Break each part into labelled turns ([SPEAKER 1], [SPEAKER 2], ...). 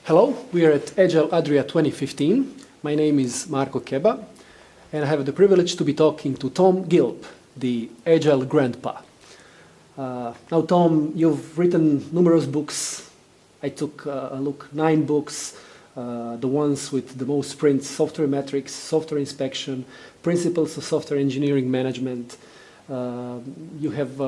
[SPEAKER 1] Hello, we are at Agile Adria 2015. My name is Marko Keba, and I have the privilege to be talking to Tom Gilb, the Agile grandpa. Now, Tom, you've written numerous books. I took a look, 9 books, the ones with the most sprints: software metrics, software inspection, principles of software engineering management. You have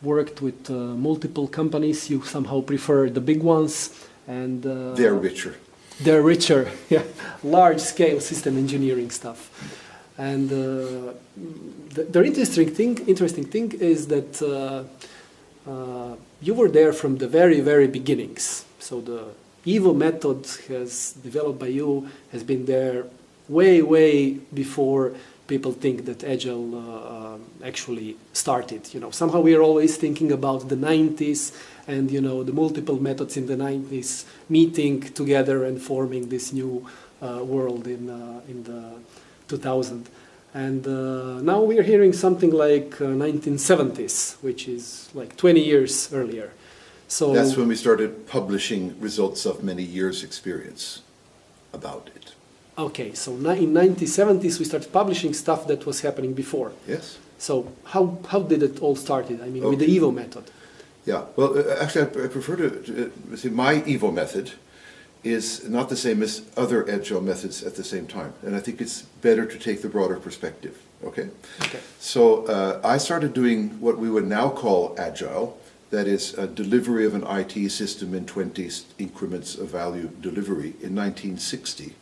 [SPEAKER 1] worked with multiple companies. You somehow prefer the big ones. And
[SPEAKER 2] they're richer.
[SPEAKER 1] They're richer, yeah. Large-scale system engineering stuff. And the interesting thing is that you were there from the very, very beginnings. So the EVO method has developed by you, has been there way, way before people think that Agile actually started. You know, somehow we are always thinking about the 90s and, you know, the multiple methods in the 90s meeting together and forming this new world in the 2000. And now we are hearing something like 1970s, which is like 20 years earlier. So
[SPEAKER 2] that's when we started publishing results of many years' experience about it.
[SPEAKER 1] Okay, so in 1970s we started publishing stuff that was happening before.
[SPEAKER 2] Yes.
[SPEAKER 1] So how did it all started? I mean, with the EVO method.
[SPEAKER 2] Yeah, well, actually, I prefer to say my EVO method is not the same as other Agile methods at the same time. And I think it's better to take the broader perspective, okay?
[SPEAKER 1] Okay.
[SPEAKER 2] So I started doing what we would now call Agile, that is a delivery of an IT system in 20 increments of value delivery in 1960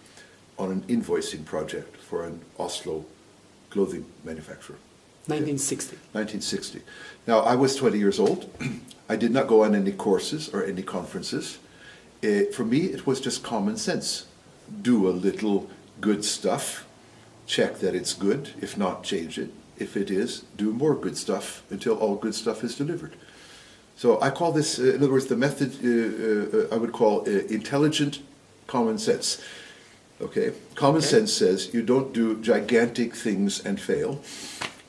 [SPEAKER 2] on an invoicing project for an Oslo clothing manufacturer.
[SPEAKER 1] 1960.
[SPEAKER 2] 1960. Now, I was 20 years old. I did not go on any courses or any conferences. For me, it was just common sense. Do a little good stuff, check that it's good. If not, change it. If it is, do more good stuff until all good stuff is delivered. So I call this, in other words, the method I would call intelligent common sense. Okay? Common sense says you don't do gigantic things and fail.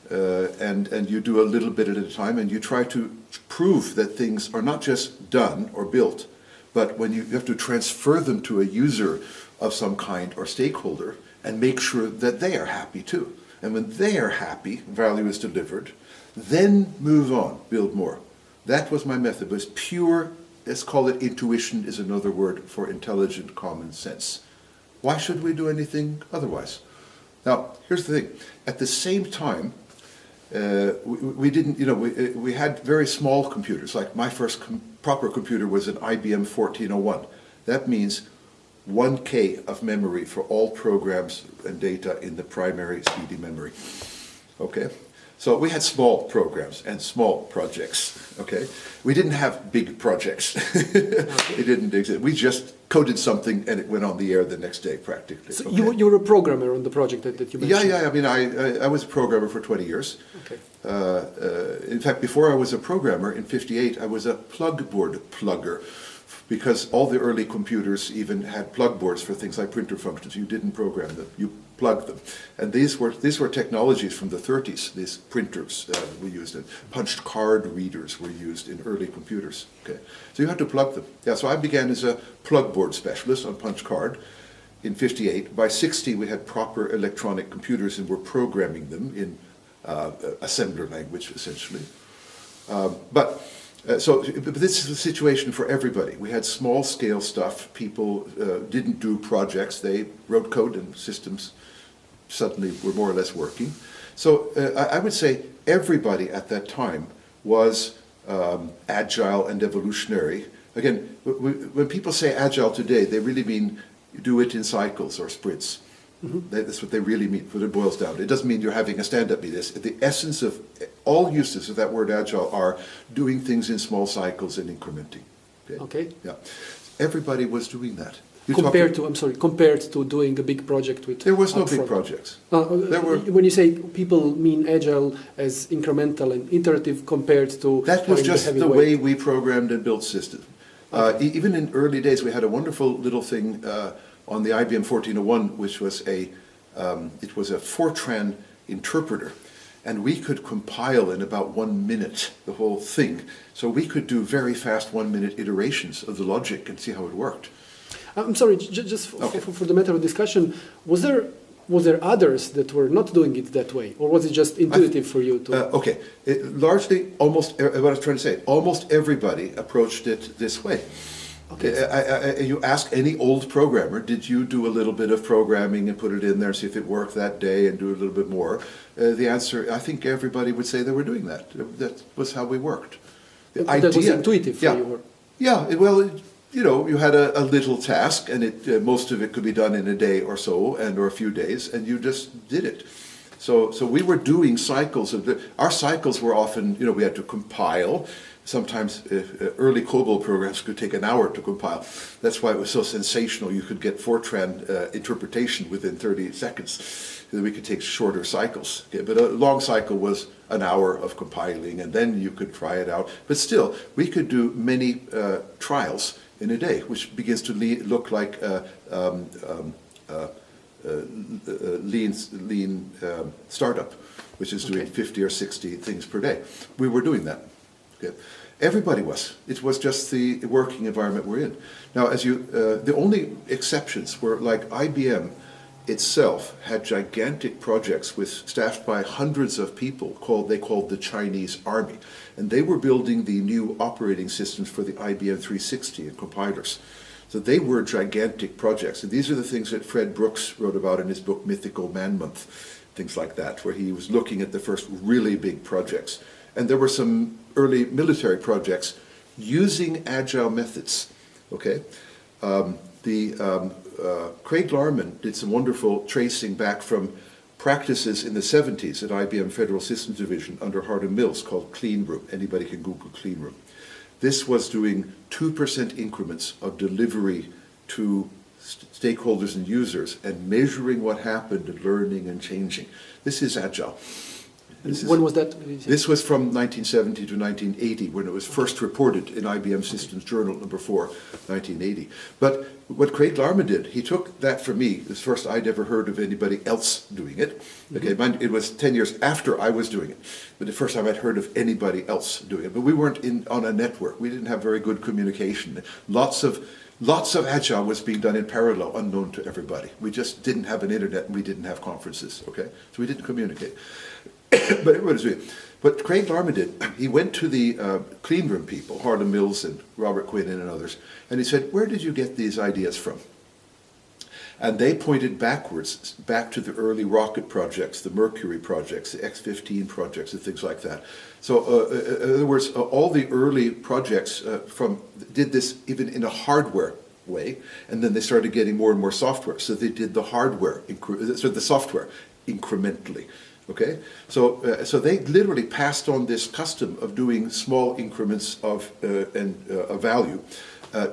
[SPEAKER 2] And you do a little bit at a time, and you try to prove that things are not just done or built, but when you have to transfer them to a user of some kind or stakeholder and make sure that they are happy too. And when they are happy, value is delivered, then move on, build more. That was my method. It was pure, let's call it intuition is another word for intelligent common sense. Why should we do anything otherwise? Now, here's the thing. At the same time, we didn't, you know, we had very small computers. Like my first proper computer was an IBM 1401. That means 1K of memory for all programs and data in the primary speedy memory. Okay? So we had small programs and small projects, okay? We didn't have big projects. It didn't exist. We just coded something and it went on the air the next day practically.
[SPEAKER 1] So
[SPEAKER 2] okay?
[SPEAKER 1] you were a programmer on the project that you mentioned?
[SPEAKER 2] Yeah. I mean, I was a programmer for 20 years.
[SPEAKER 1] Okay.
[SPEAKER 2] In fact, before I was a programmer, in '58, I was a plug board plugger, because all the early computers even had plug boards for things like printer functions. You didn't program them, you plugged them. And these were technologies from the 30s, these printers we used, and punched card readers were used in early computers. Okay, so you had to plug them. Yeah, so I began as a plug board specialist on punch card in '58. By '60, we had proper electronic computers and were programming them in assembler language, essentially. But this is the situation for everybody. We had small-scale stuff. People didn't do projects. They wrote code, and systems suddenly were more or less working. So I would say everybody at that time was agile and evolutionary. Again, when people say agile today, they really mean do it in cycles or sprints. Mm-hmm. That's what they really mean, what it boils down to. It doesn't mean you're having a stand-up meeting. The essence of all uses of that word agile are doing things in small cycles and incrementing.
[SPEAKER 1] Okay.
[SPEAKER 2] Yeah. Everybody was doing that.
[SPEAKER 1] Compared to doing a big project with...
[SPEAKER 2] There was no big projects.
[SPEAKER 1] When you say people mean agile as incremental and iterative compared to...
[SPEAKER 2] That was just the
[SPEAKER 1] weight.
[SPEAKER 2] way we programmed and built systems. Okay. Even in early days, we had a wonderful little thing on the IBM 1401, which was it was a Fortran interpreter, and we could compile in about 1 minute the whole thing. So we could do very fast 1-minute iterations of the logic and see how it worked.
[SPEAKER 1] I'm sorry, just for the matter of discussion, was there others that were not doing it that way, or was it just intuitive for you to?
[SPEAKER 2] Okay, largely, what I was trying to say, almost everybody approached it this way. Okay. You ask any old programmer, did you do a little bit of programming and put it in there, see if it worked that day, and do a little bit more? The answer, I think everybody would say they were doing that. That was how we worked. The
[SPEAKER 1] that was intuitive for you? Or?
[SPEAKER 2] Yeah, you had a little task, and most of it could be done in a day or so, or a few days, and you just did it. So we were doing cycles our cycles were often, we had to compile. Sometimes early COBOL programs could take an hour to compile. That's why it was so sensational. You could get Fortran interpretation within 30 seconds. Then we could take shorter cycles. Okay? But a long cycle was an hour of compiling, and then you could try it out. But still, we could do many trials in a day, which begins to look like lean startup, which is doing 50 or 60 things per day. We were doing that. Okay. Everybody was. It was just the working environment we're in. Now, the only exceptions were like IBM itself had gigantic projects staffed by hundreds of people they called the Chinese Army. And they were building the new operating systems for the IBM 360 and compilers. So they were gigantic projects. And these are the things that Fred Brooks wrote about in his book Mythical Man Month, things like that, where he was looking at the first really big projects. And there were some early military projects using agile methods. Okay, Craig Larman did some wonderful tracing back from practices in the 70s at IBM Federal Systems Division under Hardin Mills called Clean Room. Anybody can Google Clean Room. This was doing 2% increments of delivery to stakeholders and users and measuring what happened and learning and changing. This is agile.
[SPEAKER 1] When was that?
[SPEAKER 2] This was from 1970 to 1980, when it was first reported in IBM Systems Journal number 4, 1980. But what Craig Larman did, he took that from me. It was first I'd ever heard of anybody else doing it. Okay, it was 10 years after I was doing it, but the first time I'd heard of anybody else doing it. But we weren't on a network. We didn't have very good communication. Lots of Agile was being done in parallel, unknown to everybody. We just didn't have an internet, and we didn't have conferences. Okay, so we didn't communicate. But everybody's doing it. What Craig Larman did, he went to the clean room people, Harlan Mills and Robert Quinn and others, and he said, where did you get these ideas from? And they pointed backwards, back to the early rocket projects, the Mercury projects, the X-15 projects, and things like that. So in other words, all the early projects did this even in a hardware way, and then they started getting more and more software. So they did the software incrementally. Okay, so they literally passed on this custom of doing small increments of value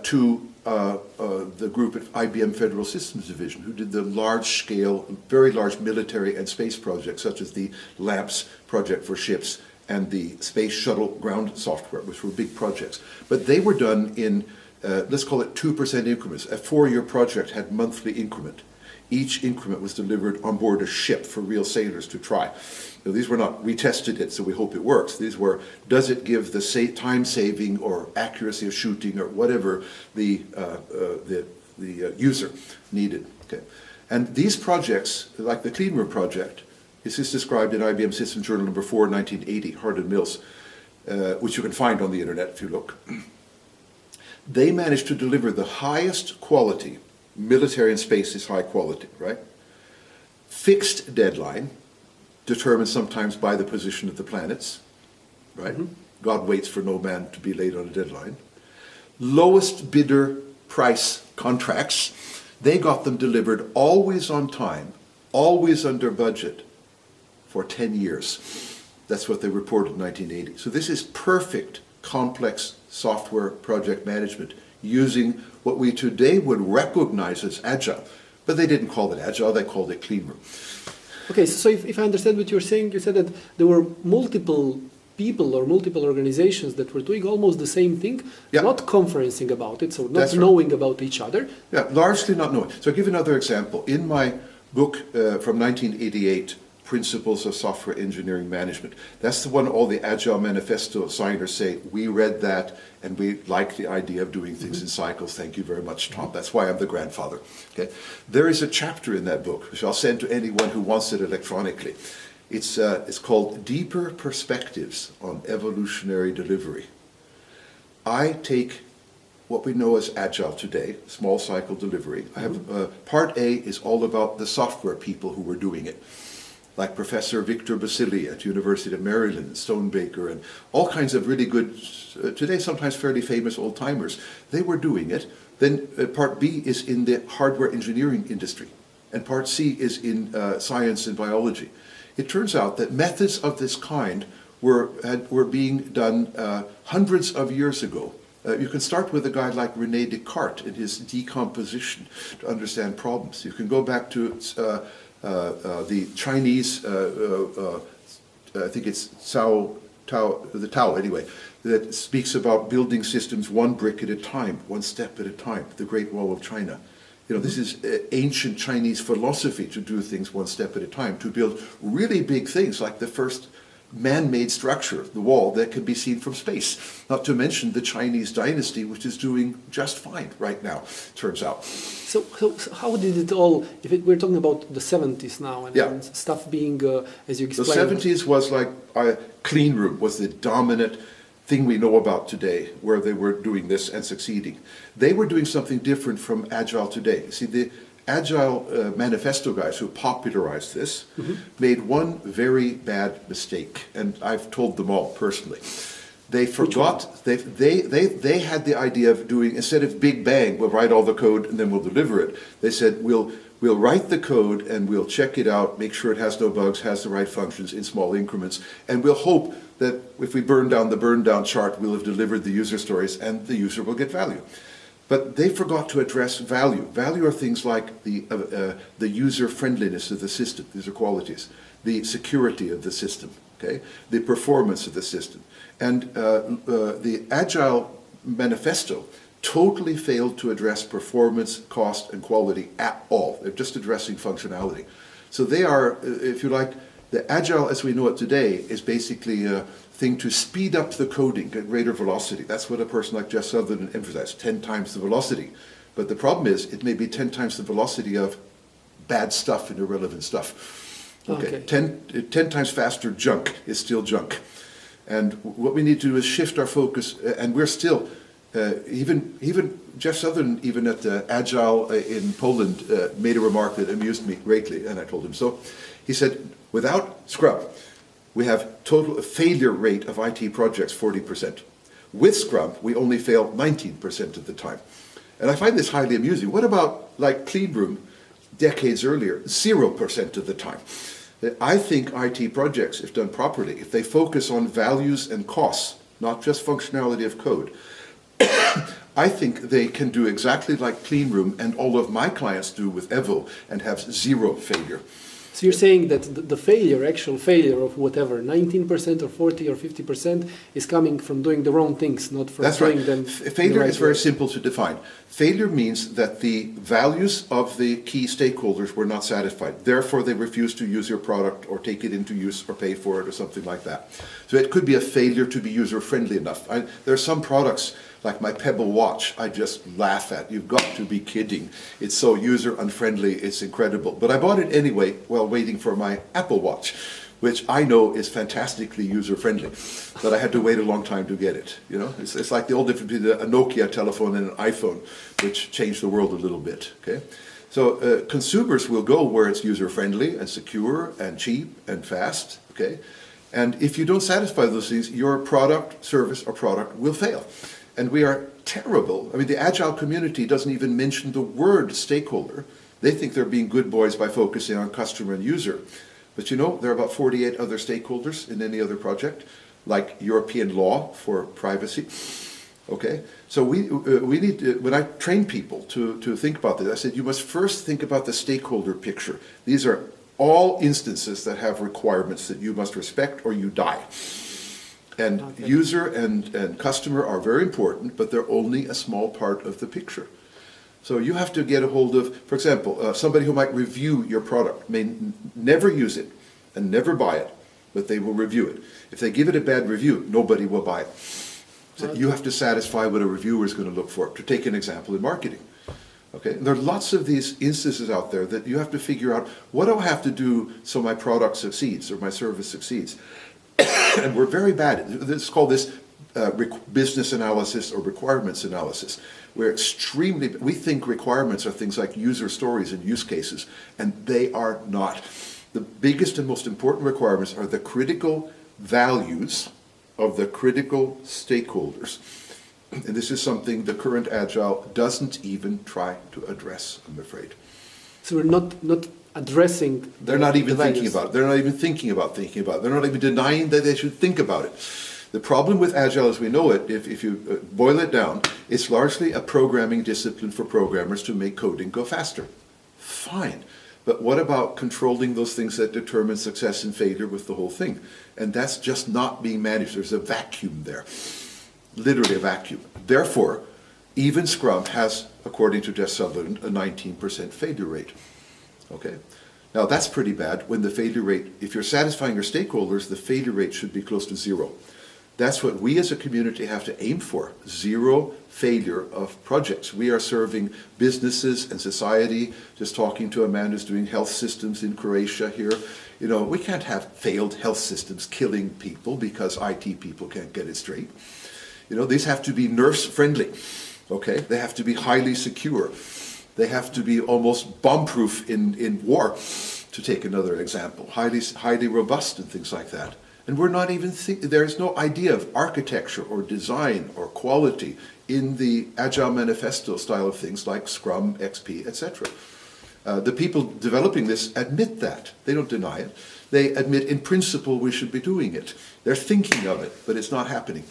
[SPEAKER 2] to the group at IBM Federal Systems Division, who did the large-scale, very large military and space projects, such as the LAMPS project for ships and the Space Shuttle ground software, which were big projects. But they were done in, let's call it 2% increments. A 4-year project had monthly increment. Each increment was delivered on board a ship for real sailors to try. Now, these were not, we tested it, so we hope it works. These were, does it give the time saving or accuracy of shooting or whatever the user needed. Okay. And these projects, like the Clean Room project, this is described in IBM Systems Journal number 4, 1980, Hardin Mills, which you can find on the internet if you look. They managed to deliver the highest quality. Military and space is high quality, right? Fixed deadline, determined sometimes by the position of the planets, right? Mm-hmm. God waits for no man to be late on a deadline. Lowest bidder price contracts, they got them delivered always on time, always under budget for 10 years. That's what they reported in 1980. So this is perfect, complex software project management using what we today would recognize as Agile. But they didn't call it Agile, they called it Clean Room.
[SPEAKER 1] Okay, so if I understand what you're saying, you said that there were multiple people or multiple organizations that were doing almost the same thing, not conferencing about it, so not knowing about each other. Yeah,
[SPEAKER 2] largely not knowing. So I'll give you another example. In my book from 1988, Principles of Software Engineering Management. That's the one all the Agile Manifesto signers say, we read that and we like the idea of doing things in cycles. Thank you very much, Tom. That's why I'm the grandfather. Okay? There is a chapter in that book, which I'll send to anyone who wants it electronically. It's called Deeper Perspectives on Evolutionary Delivery. I take what we know as Agile today, small cycle delivery. I have part A is all about the software people who were doing it, like Professor Victor Basili at University of Maryland, Stonebaker, and all kinds of really good, today sometimes fairly famous old-timers. They were doing it. Then part B is in the hardware engineering industry, and part C is in science and biology. It turns out that methods of this kind were being done hundreds of years ago. You can start with a guy like René Descartes in his decomposition to understand problems. You can go back to the Chinese, I think it's the Tao anyway, that speaks about building systems one brick at a time, one step at a time, the Great Wall of China. You know, this is ancient Chinese philosophy to do things one step at a time, to build really big things like the first man-made structure, the wall, that can be seen from space. Not to mention the Chinese dynasty, which is doing just fine right now, turns out.
[SPEAKER 1] So how did it all, we're talking about the 70s now, and stuff being, as you explained.
[SPEAKER 2] The 70s was like clean room, was the dominant thing we know about today, where they were doing this and succeeding. They were doing something different from Agile today. You see, the Agile Manifesto guys who popularized this made one very bad mistake, and I've told them all personally. They forgot, they had the idea of doing, instead of Big Bang, we'll write all the code and then we'll deliver it. They said, we'll write the code and we'll check it out, make sure it has no bugs, has the right functions in small increments, and we'll hope that if we burn down the burn down chart, we'll have delivered the user stories and the user will get value. But they forgot to address value. Value are things like the user friendliness of the system. These are qualities. The security of the system, okay? The performance of the system. And the Agile Manifesto totally failed to address performance, cost, and quality at all. They're just addressing functionality. So they are, if you like, the Agile as we know it today is basically a thing to speed up the coding, get greater velocity. That's what a person like Jeff Sutherland emphasized, 10 times the velocity. But the problem is, it may be 10 times the velocity of bad stuff and irrelevant stuff. Okay. 10 times faster junk is still junk. And what we need to do is shift our focus, and we're still, even Jeff Sutherland, even at Agile in Poland, made a remark that amused me greatly, and I told him so. He said, without Scrum, we have total failure rate of IT projects 40%. With Scrum, we only fail 19% of the time. And I find this highly amusing. What about like Clean Room decades earlier, 0% of the time? I think IT projects, if done properly, if they focus on values and costs, not just functionality of code, I think they can do exactly like Clean Room and all of my clients do with Evo and have zero failure.
[SPEAKER 1] So you're saying that the actual failure of whatever, 19% or 40 or 50% is coming from doing the wrong things, not from doing them.
[SPEAKER 2] Failure is very simple to define. Failure means that the values of the key stakeholders were not satisfied. Therefore, they refused to use your product or take it into use or pay for it or something like that. So it could be a failure to be user-friendly enough. There are some products, like my Pebble watch, I just laugh at. You've got to be kidding. It's so user-unfriendly, it's incredible. But I bought it anyway while waiting for my Apple Watch, which I know is fantastically user-friendly. But I had to wait a long time to get it. You know, it's like the old difference between a Nokia telephone and an iPhone, which changed the world a little bit. Okay, so consumers will go where it's user-friendly and secure and cheap and fast. Okay, and if you don't satisfy those things, your product, service, or product will fail. And we are terrible. I mean, the Agile community doesn't even mention the word stakeholder. They think they're being good boys by focusing on customer and user. But you know, there are about 48 other stakeholders in any other project, like European law for privacy. Okay, so we need to, when I train people to think about this, I said, you must first think about the stakeholder picture. These are all instances that have requirements that you must respect or you die. And user and customer are very important, but they're only a small part of the picture. So you have to get a hold of, for example, somebody who might review your product may never use it, and never buy it, but they will review it. If they give it a bad review, nobody will buy it. So you have to satisfy what a reviewer is going to look for. To take an example in marketing. Okay, and there are lots of these instances out there that you have to figure out, what do I have to do so my product succeeds or my service succeeds? And we're very bad at it. It's called this business analysis or requirements analysis. We think requirements are things like user stories and use cases, and they are not. The biggest and most important requirements are the critical values of the critical stakeholders. And this is something the current Agile doesn't even try to address, I'm afraid.
[SPEAKER 1] So we're not addressing
[SPEAKER 2] They're not even
[SPEAKER 1] the
[SPEAKER 2] thinking
[SPEAKER 1] values.
[SPEAKER 2] about it. They're not even thinking about it. They're not even denying that they should think about it. The problem with Agile as we know it, if you boil it down, it's largely a programming discipline for programmers to make coding go faster. Fine. But what about controlling those things that determine success and failure with the whole thing? And that's just not being managed. There's a vacuum there. Literally a vacuum. Therefore, even Scrum has, according to Jess Sutherland, a 19% failure rate. Okay? Now that's pretty bad when the failure rate, if you're satisfying your stakeholders, the failure rate should be close to zero. That's what we as a community have to aim for, zero failure of projects. We are serving businesses and society, just talking to a man who's doing health systems in Croatia here. You know, we can't have failed health systems killing people because IT people can't get it straight. You know, these have to be nurse-friendly, okay? They have to be highly secure. They have to be almost bomb-proof in war, to take another example. Highly robust and things like that. And we're not even there's no idea of architecture or design or quality in the Agile Manifesto style of things like Scrum, XP, etc. The people developing this admit that. They don't deny it. They admit in principle we should be doing it. They're thinking of it, but it's not happening.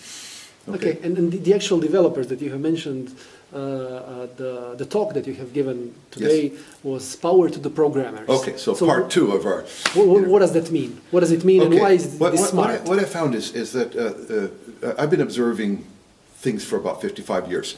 [SPEAKER 1] Okay, and the actual developers that you have mentioned, the talk that you have given today was power to the programmers.
[SPEAKER 2] Okay, so part two of our...
[SPEAKER 1] What does that mean? What does it mean, and why is this smart?
[SPEAKER 2] What I found is that I've been observing things for about 55 years.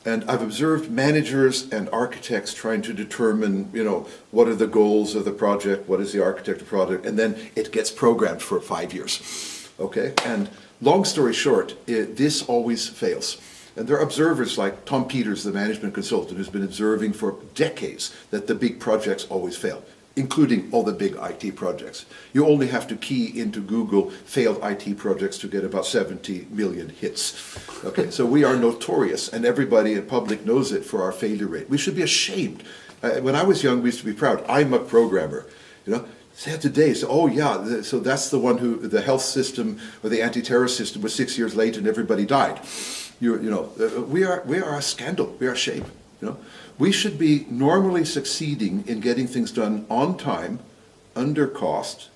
[SPEAKER 2] And I've observed managers and architects trying to determine, you know, what are the goals of the project, what is the architecture project, and then it gets programmed for 5 years. Okay? And long story short, this always fails. And there are observers like Tom Peters, the management consultant, who's been observing for decades that the big projects always fail, including all the big IT projects. You only have to key into Google failed IT projects to get about 70 million hits. Okay, so we are notorious, and everybody in public knows it for our failure rate. We should be ashamed. When I was young, we used to be proud. I'm a programmer, you know. Today, so oh yeah, so that's the one who the health system or the anti-terror system was 6 years late and everybody died. We are a scandal. We are a shame. You know, we should be normally succeeding in getting things done on time, under cost,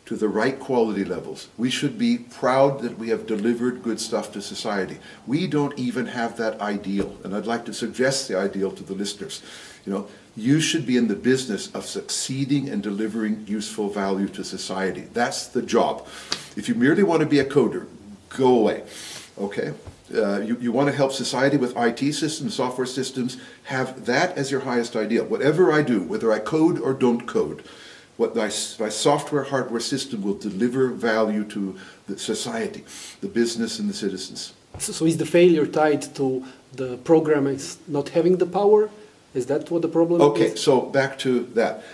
[SPEAKER 2] to the right quality levels. We should be proud that we have delivered good stuff to society. We don't even have that ideal, and I'd like to suggest the ideal to the listeners. You know, you should be in the business of succeeding and delivering useful value to society. That's the job. If you merely want to be a coder, go away. Okay? You want to help society with IT systems, software systems, have that as your highest ideal. Whatever I do, whether I code or don't code, what my software, hardware system will deliver value to the society, the business and the citizens.
[SPEAKER 1] So is the failure tied to the programmers not having the power? Is that what the problem is?
[SPEAKER 2] Okay, so back to that.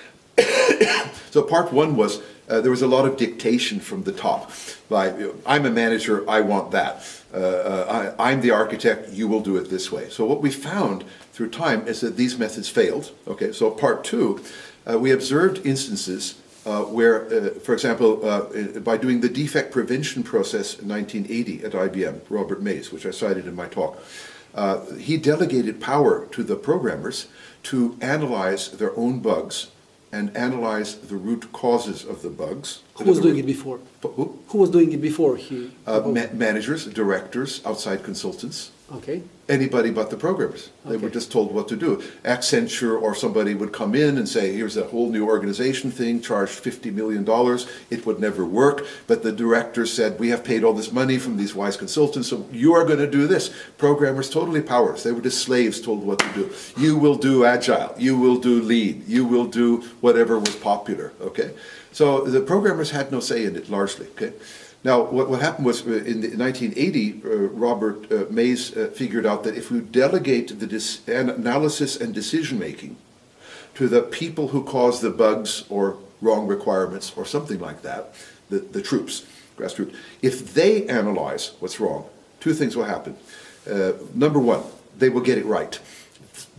[SPEAKER 2] So part one was there was a lot of dictation from the top. I'm a manager, I want that. I'm the architect, you will do it this way. So what we found through time is that these methods failed. Okay, so part two, we observed instances where, for example, by doing the defect prevention process in 1980 at IBM, Robert Mays, which I cited in my talk, he delegated power to the programmers to analyze their own bugs and analyze the root causes of the bugs.
[SPEAKER 1] Who was doing it before?
[SPEAKER 2] Who?
[SPEAKER 1] Who was doing it before?
[SPEAKER 2] Managers, directors, outside consultants.
[SPEAKER 1] Okay.
[SPEAKER 2] Anybody but the programmers. They were
[SPEAKER 1] Okay.
[SPEAKER 2] just told what to do. Accenture or somebody would come in and say, here's a whole new organization thing, charge $50 million. It would never work. But the director said, we have paid all this money from these wise consultants, so you are going to do this. Programmers totally powerless. They were just slaves told what to do. You will do Agile. You will do Lean. You will do whatever was popular. Okay? So the programmers had no say in it largely. Okay? Now, what happened was in 1980, Robert Mays figured out that if we delegate the analysis and decision-making to the people who cause the bugs or wrong requirements or something like that, the troops, grassroots, if they analyze what's wrong, two things will happen. Number one, they will get it right.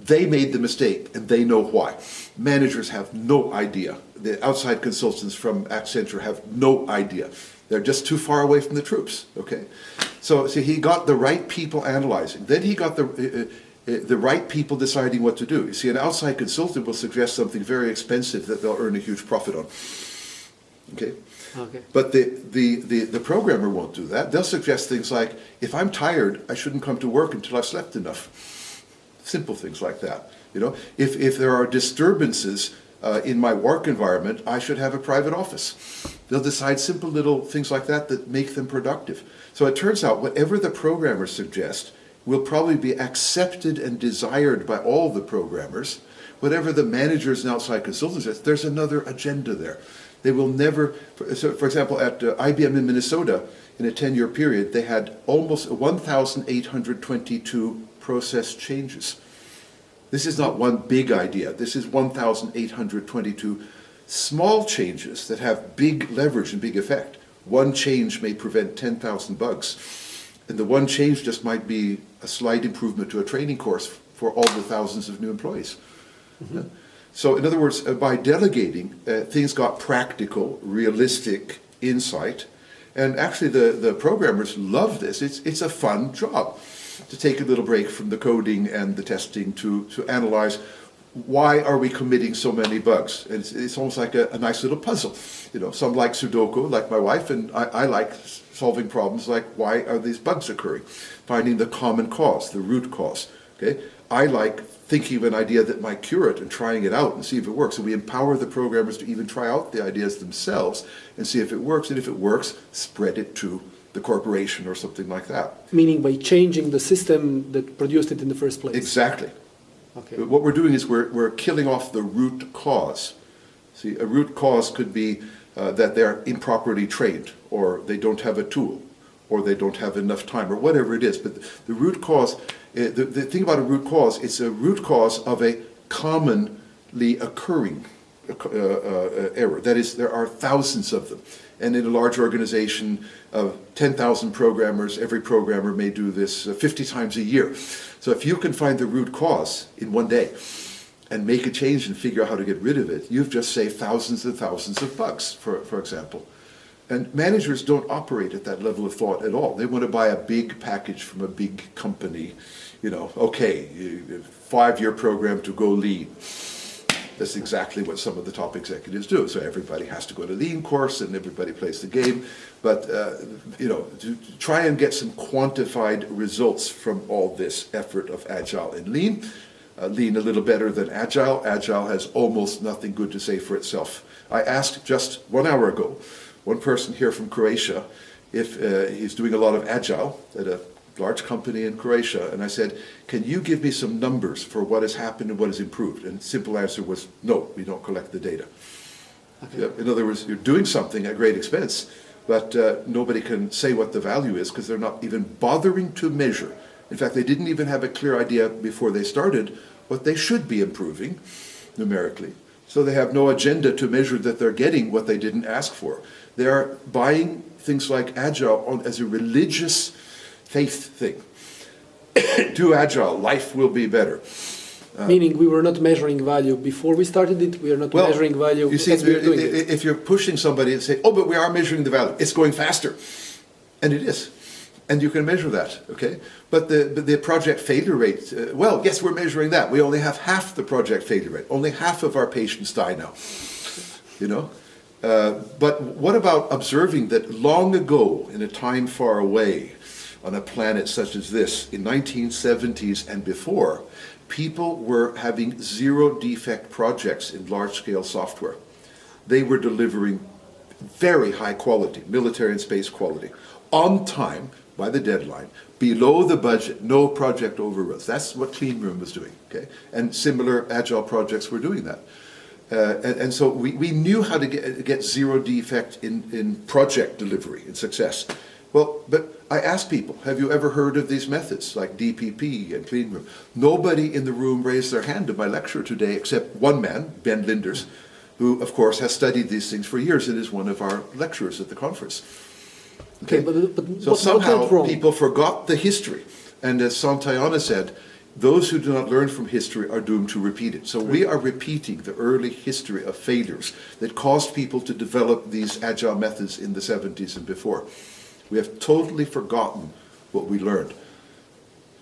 [SPEAKER 2] They made the mistake and they know why. Managers have no idea. The outside consultants from Accenture have no idea. They're just too far away from the troops, okay? So he got the right people analyzing. Then he got the right people deciding what to do. You see, an outside consultant will suggest something very expensive that they'll earn a huge profit on, okay?
[SPEAKER 1] Okay.
[SPEAKER 2] But the programmer won't do that. They'll suggest things like, if I'm tired, I shouldn't come to work until I've slept enough. Simple things like that, you know? If there are disturbances in my work environment, I should have a private office. They'll decide simple little things like that that make them productive. So it turns out whatever the programmers suggest will probably be accepted and desired by all the programmers. Whatever the managers and outside consultants suggest, there's another agenda there. They will never, so for example, at IBM in Minnesota, in a 10-year period, they had almost 1,822 process changes. This is not one big idea. This is 1,822 small changes that have big leverage and big effect. One change may prevent 10,000 bugs. And the one change just might be a slight improvement to a training course for all the thousands of new employees. Mm-hmm. So in other words, by delegating, things got practical, realistic insight. And actually the programmers love this. It's a fun job to take a little break from the coding and the testing to analyze why are we committing so many bugs. And it's almost like a nice little puzzle. You know, some like Sudoku, like my wife, and I like solving problems like why are these bugs occurring? Finding the common cause, the root cause. Okay, I like thinking of an idea that might cure it and trying it out and see if it works. So we empower the programmers to even try out the ideas themselves and see if it works. And if it works, spread it to the corporation or something like that.
[SPEAKER 1] Meaning by changing the system that produced it in the first place.
[SPEAKER 2] Exactly.
[SPEAKER 1] Okay.
[SPEAKER 2] What we're doing is we're killing off the root cause. See, a root cause could be that they're improperly trained, or they don't have a tool, or they don't have enough time, or whatever it is. But the root cause, the thing about a root cause, it's a root cause of a commonly occurring error. That is, there are thousands of them. And in a large organization of 10,000 programmers, every programmer may do this 50 times a year. So if you can find the root cause in one day and make a change and figure out how to get rid of it, you've just saved thousands and thousands of bugs, for example. And managers don't operate at that level of thought at all. They want to buy a big package from a big company. You know, okay, 5-year program to go lean. That's exactly what some of the top executives do. So everybody has to go to Lean course and everybody plays the game. But, you know, to try and get some quantified results from all this effort of Agile and Lean. Lean a little better than Agile. Agile has almost nothing good to say for itself. I asked just 1 hour ago, one person here from Croatia, if he's doing a lot of Agile at a large company in Croatia, and I said, can you give me some numbers for what has happened and what has improved? And the simple answer was, no, we don't collect the data. Okay. In other words, you're doing something at great expense, but nobody can say what the value is because they're not even bothering to measure. In fact, they didn't even have a clear idea before they started what they should be improving numerically. So they have no agenda to measure that they're getting what they didn't ask for. They are buying things like Agile as a religious faith thing. Do Agile, life will be better.
[SPEAKER 1] Meaning we were not measuring value before we started it, we are not measuring value
[SPEAKER 2] you see,
[SPEAKER 1] as we are doing it.
[SPEAKER 2] If you're pushing somebody and say, oh, but we are measuring the value, it's going faster. And it is. And you can measure that, okay? But the project failure rate, well, yes, we're measuring that. We only have half the project failure rate. Only half of our patients die now, you know? But what about observing that long ago, in a time far away, on a planet such as this, in 1970s and before, people were having zero defect projects in large-scale software. They were delivering very high quality, military and space quality, on time, by the deadline, below the budget, no project overruns. That's what Clean Room was doing, okay? And similar agile projects were doing that. And so we knew how to get zero defect in project delivery, in success. Well, but I asked people, have you ever heard of these methods, like DPP and Clean Room? Nobody in the room raised their hand to my lecture today, except one man, Ben Linders, who, of course, has studied these things for years and is one of our lecturers at the conference.
[SPEAKER 1] Okay, but
[SPEAKER 2] so
[SPEAKER 1] what
[SPEAKER 2] somehow
[SPEAKER 1] went wrong?
[SPEAKER 2] People forgot the history. And as Santayana said, those who do not learn from history are doomed to repeat it. So we are repeating the early history of failures that caused people to develop these agile methods in the 70s and before. We have totally forgotten what we learned.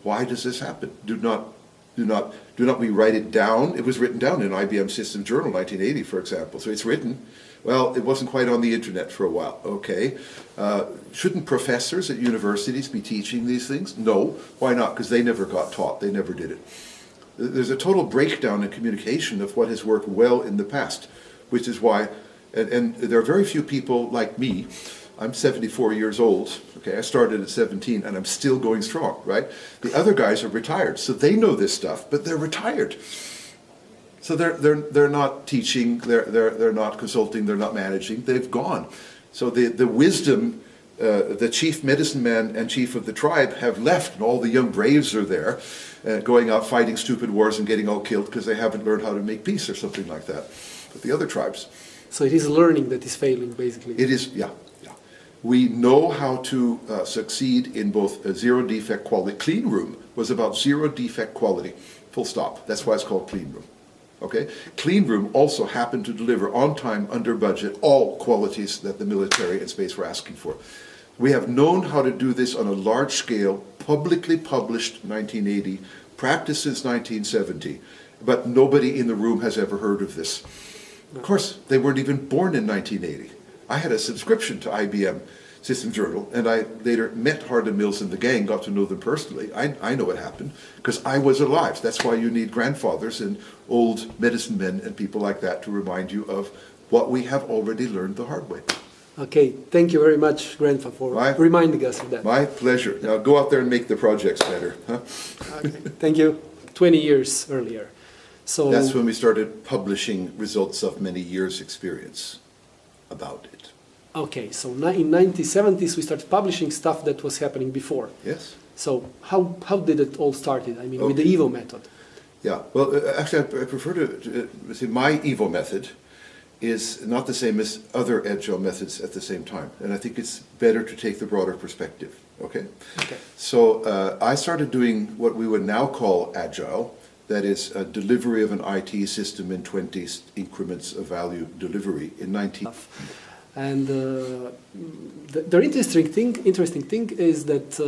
[SPEAKER 2] Why does this happen? Do not we write it down? It was written down in IBM System Journal, 1980, for example. So it's written. Well, it wasn't quite on the internet for a while. Okay. Shouldn't professors at universities be teaching these things? No. Why not? Because they never got taught. They never did it. There's a total breakdown in communication of what has worked well in the past, which is why, and there are very few people like me. I'm 74 years old, okay, I started at 17 and I'm still going strong, right? The other guys are retired, so they know this stuff, but they're retired. So they're not teaching, they're not consulting, they're not managing, they've gone. So the wisdom, the chief medicine man and chief of the tribe have left, and all the young braves are there, going out fighting stupid wars and getting all killed because they haven't learned how to make peace or something like that. But the other tribes.
[SPEAKER 1] So it is learning that is failing, basically.
[SPEAKER 2] It is, yeah. We know how to succeed in both zero defect quality. Clean Room was about zero defect quality, full stop. That's why it's called Clean Room. Okay? Clean Room also happened to deliver on time, under budget, all qualities that the military and space were asking for. We have known how to do this on a large scale, publicly published 1980, practiced since 1970, but nobody in the room has ever heard of this. Of course, they weren't even born in 1980. I had a subscription to IBM System Journal, and I later met Harden Mills and the gang, got to know them personally. I know what happened, because I was alive. That's why you need grandfathers and old medicine men and people like that to remind you of what we have already learned the hard way.
[SPEAKER 1] Okay, thank you very much, Grandpa, for reminding us of that.
[SPEAKER 2] My pleasure. Now go out there and make the projects better. Huh?
[SPEAKER 1] Okay, thank you. 20 years earlier. So
[SPEAKER 2] that's when we started publishing results of many years' experience about it.
[SPEAKER 1] Okay, so in 1970s we started publishing stuff that was happening before.
[SPEAKER 2] Yes.
[SPEAKER 1] So how did it all started? I mean, with the EVO method.
[SPEAKER 2] Yeah, well, actually, I prefer to say my EVO method is not the same as other agile methods at the same time. And I think it's better to take the broader perspective, okay?
[SPEAKER 1] Okay.
[SPEAKER 2] So I started doing what we would now call agile, that is a delivery of an IT system in 20 increments of value delivery in 19...
[SPEAKER 1] And the interesting thing is that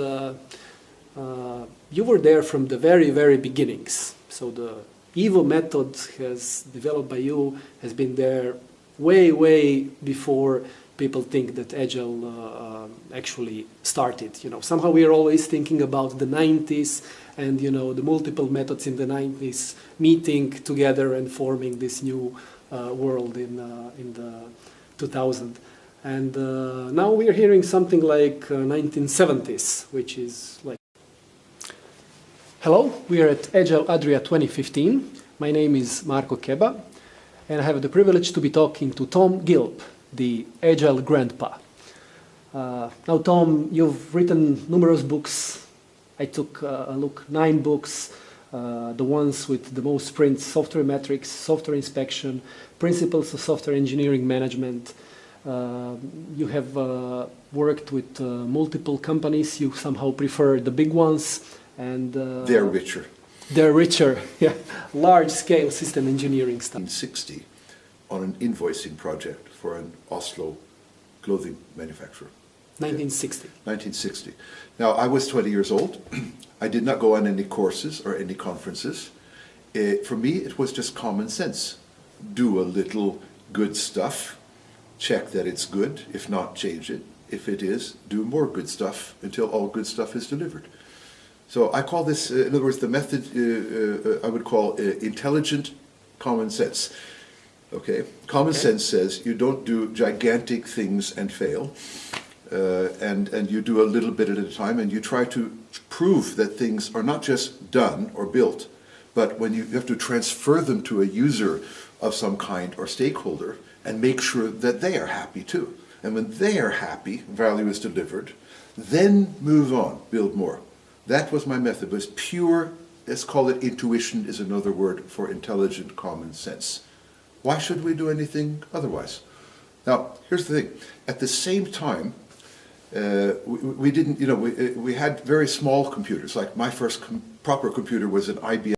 [SPEAKER 1] you were there from the very, very beginnings. So the EVO method has developed by you, has been there way, way before people think that Agile actually started. You know, somehow we are always thinking about the 90s and, you know, the multiple methods in the 90s meeting together and forming this new world in the 2000. And now we are hearing something like 1970s, which is like... Hello, we are at Agile Adria 2015. My name is Marko Keba, and I have the privilege to be talking to Tom Gilb, the Agile grandpa. Now, Tom, you've written numerous books. I took a look, 9 books, the ones with the most prints: Software Metrics, Software Inspection, Principles of Software Engineering Management. You have worked with multiple companies. You somehow prefer the big ones, and
[SPEAKER 2] they're richer.
[SPEAKER 1] They're richer, yeah. Large-scale system engineering stuff.
[SPEAKER 2] 1960, on an invoicing project for an Oslo clothing manufacturer.
[SPEAKER 1] 1960.
[SPEAKER 2] 1960. Now, I was 20 years old. I did not go on any courses or any conferences. For me, it was just common sense. Do a little good stuff, check that it's good, if not, change it, If it is, do more good stuff until all good stuff is delivered. So I call this, in other words, the method I would call intelligent common sense. Okay? Common sense says you don't do gigantic things and fail, and you do a little bit at a time, and you try to prove that things are not just done or built, but when you have to transfer them to a user of some kind or stakeholder and make sure that they are happy too. And when they are happy, value is delivered, then move on, build more. That was my method. It was pure, let's call it intuition is another word for intelligent common sense. Why should we do anything otherwise? Now, here's the thing. At the same time, we didn't, we had very small computers. Like my first proper computer was an IBM